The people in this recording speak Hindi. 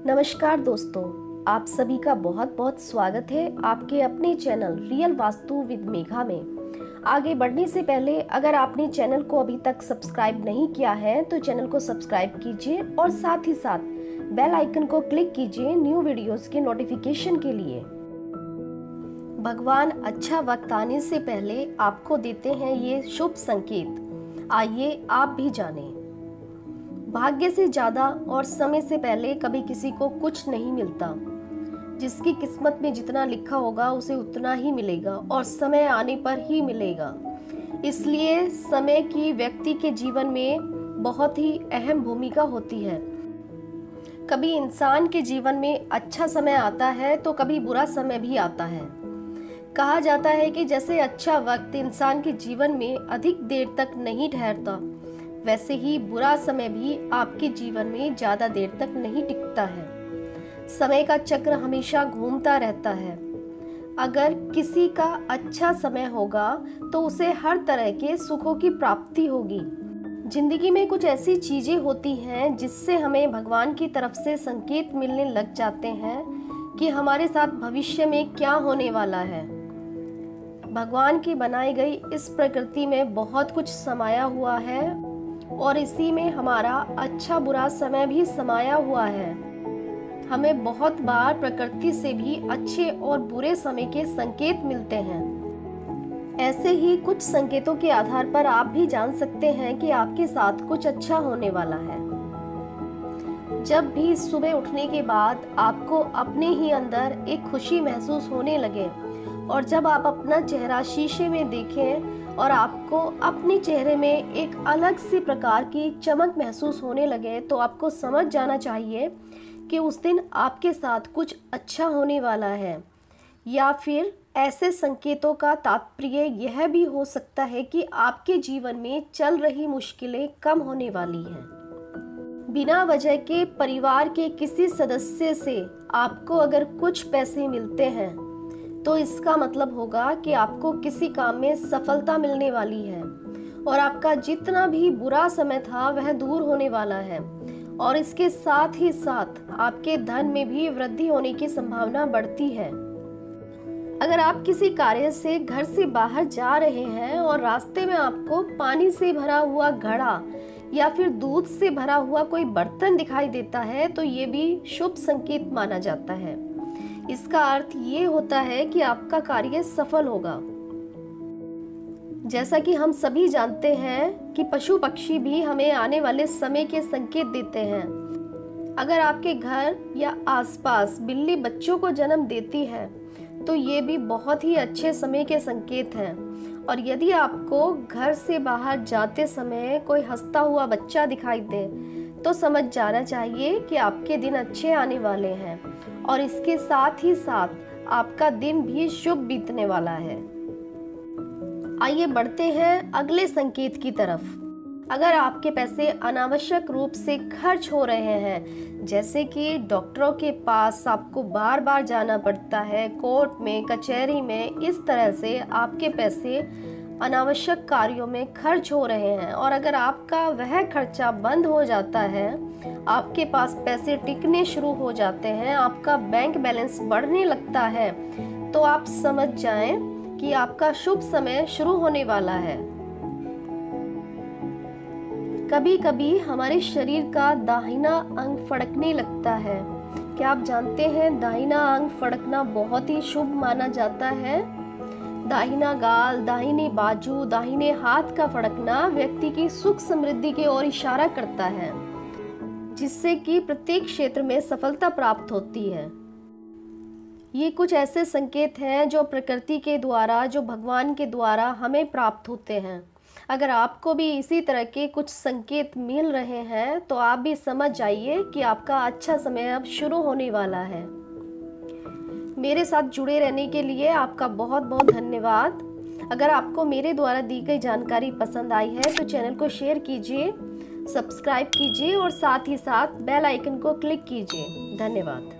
नमस्कार दोस्तों, आप सभी का बहुत बहुत स्वागत है आपके अपने channel real vastu with Megha में। आगे बढ़ने से पहले अगर आपने चैनल को अभी तक सब्सक्राइब नहीं किया है तो चैनल को सब्सक्राइब कीजिए और साथ ही साथ बेल आइकन को क्लिक कीजिए न्यू वीडियोस के नोटिफिकेशन के लिए। भगवान अच्छा वक्त आने से पहले आपको देते हैं ये शुभ संकेत, आइए आप भी जानें। भाग्य से ज्यादा और समय से पहले कभी किसी को कुछ नहीं मिलता। जिसकी किस्मत में जितना लिखा होगा उसे उतना ही मिलेगा और समय आने पर ही मिलेगा। इसलिए समय की व्यक्ति के जीवन में बहुत ही अहम भूमिका होती है। कभी इंसान के जीवन में अच्छा समय आता है तो कभी बुरा समय भी आता है। कहा जाता है कि जैसे अच्छा वक्त इंसान के जीवन में अधिक देर तक नहीं ठहरता, वैसे ही बुरा समय भी आपके जीवन में ज्यादा देर तक नहीं टिकता है। समय का चक्र हमेशा घूमता रहता है। अगर किसी का अच्छा समय होगा तो उसे हर तरह के सुखों की प्राप्ति होगी। जिंदगी में कुछ ऐसी चीजें होती हैं जिससे हमें भगवान की तरफ से संकेत मिलने लग जाते हैं कि हमारे साथ भविष्य में क्या होने वाला है। भगवान की बनाई गई इस प्रकृति में बहुत कुछ समाया हुआ है और इसी में हमारा अच्छा बुरा समय भी समाया हुआ है। हमें बहुत बार प्रकृति से भी अच्छे और बुरे समय के संकेत मिलते हैं। ऐसे ही कुछ संकेतों के आधार पर आप भी जान सकते हैं कि आपके साथ कुछ अच्छा होने वाला है। जब भी सुबह उठने के बाद आपको अपने ही अंदर एक खुशी महसूस होने लगे और जब आप अपना चेहरा शीशे में देखें और आपको अपने चेहरे में एक अलग सी प्रकार की चमक महसूस होने लगे तो आपको समझ जाना चाहिए कि उस दिन आपके साथ कुछ अच्छा होने वाला है। या फिर ऐसे संकेतों का तात्पर्य यह भी हो सकता है कि आपके जीवन में चल रही मुश्किलें कम होने वाली हैं। बिना वजह के परिवार के किसी सदस्य से आपको अगर कुछ पैसे मिलते हैं तो इसका मतलब होगा कि आपको किसी काम में सफलता मिलने वाली है और आपका जितना भी बुरा समय था वह दूर होने वाला है और इसके साथ ही साथ आपके धन में भी वृद्धि होने की संभावना बढ़ती है। अगर आप किसी कार्य से घर से बाहर जा रहे हैं और रास्ते में आपको पानी से भरा हुआ घड़ा या फिर दूध से भरा हुआ कोई बर्तन दिखाई देता है तो ये भी शुभ संकेत माना जाता है। इसका अर्थ ये होता है कि आपका कार्य सफल होगा। जैसा कि हम सभी जानते हैं कि पशु पक्षी भी हमें आने वाले समय के संकेत देते हैं। अगर आपके घर या आसपास बिल्ली बच्चों को जन्म देती है तो ये भी बहुत ही अच्छे समय के संकेत हैं। और यदि आपको घर से बाहर जाते समय कोई हंसता हुआ बच्चा दिखाई दे तो समझ जाना चाहिए कि आपके दिन अच्छे आने वाले हैं और इसके साथ ही साथ आपका दिन भी शुभ बीतने वाला है। आइए बढ़ते हैं अगले संकेत की तरफ। अगर आपके पैसे अनावश्यक रूप से खर्च हो रहे हैं, जैसे कि डॉक्टरों के पास आपको बार बार जाना पड़ता है, कोर्ट में, कचहरी में, इस तरह से आपके पैसे अनावश्यक कार्यों में खर्च हो रहे हैं और अगर आपका वह खर्चा बंद हो जाता है, आपके पास पैसे टिकने शुरू हो जाते हैं, आपका बैंक बैलेंस बढ़ने लगता है, तो आप समझ जाएं कि आपका शुभ समय शुरू होने वाला है। कभी कभी हमारे शरीर का दाहिना अंग फड़कने लगता है। क्या आप जानते हैं दाहिना अंग फड़कना बहुत ही शुभ माना जाता है। दाहिना गाल, दाहिनी बाजू, दाहिने हाथ का फड़कना व्यक्ति की सुख समृद्धि की ओर इशारा करता है, जिससे कि प्रत्येक क्षेत्र में सफलता प्राप्त होती है। ये कुछ ऐसे संकेत हैं जो प्रकृति के द्वारा, जो भगवान के द्वारा हमें प्राप्त होते हैं। अगर आपको भी इसी तरह के कुछ संकेत मिल रहे हैं तो आप भी समझ जाइए कि आपका अच्छा समय अब शुरू होने वाला है। मेरे साथ जुड़े रहने के लिए आपका बहुत बहुत धन्यवाद। अगर आपको मेरे द्वारा दी गई जानकारी पसंद आई है तो चैनल को शेयर कीजिए, सब्सक्राइब कीजिए और साथ ही साथ बेल आइकन को क्लिक कीजिए। धन्यवाद।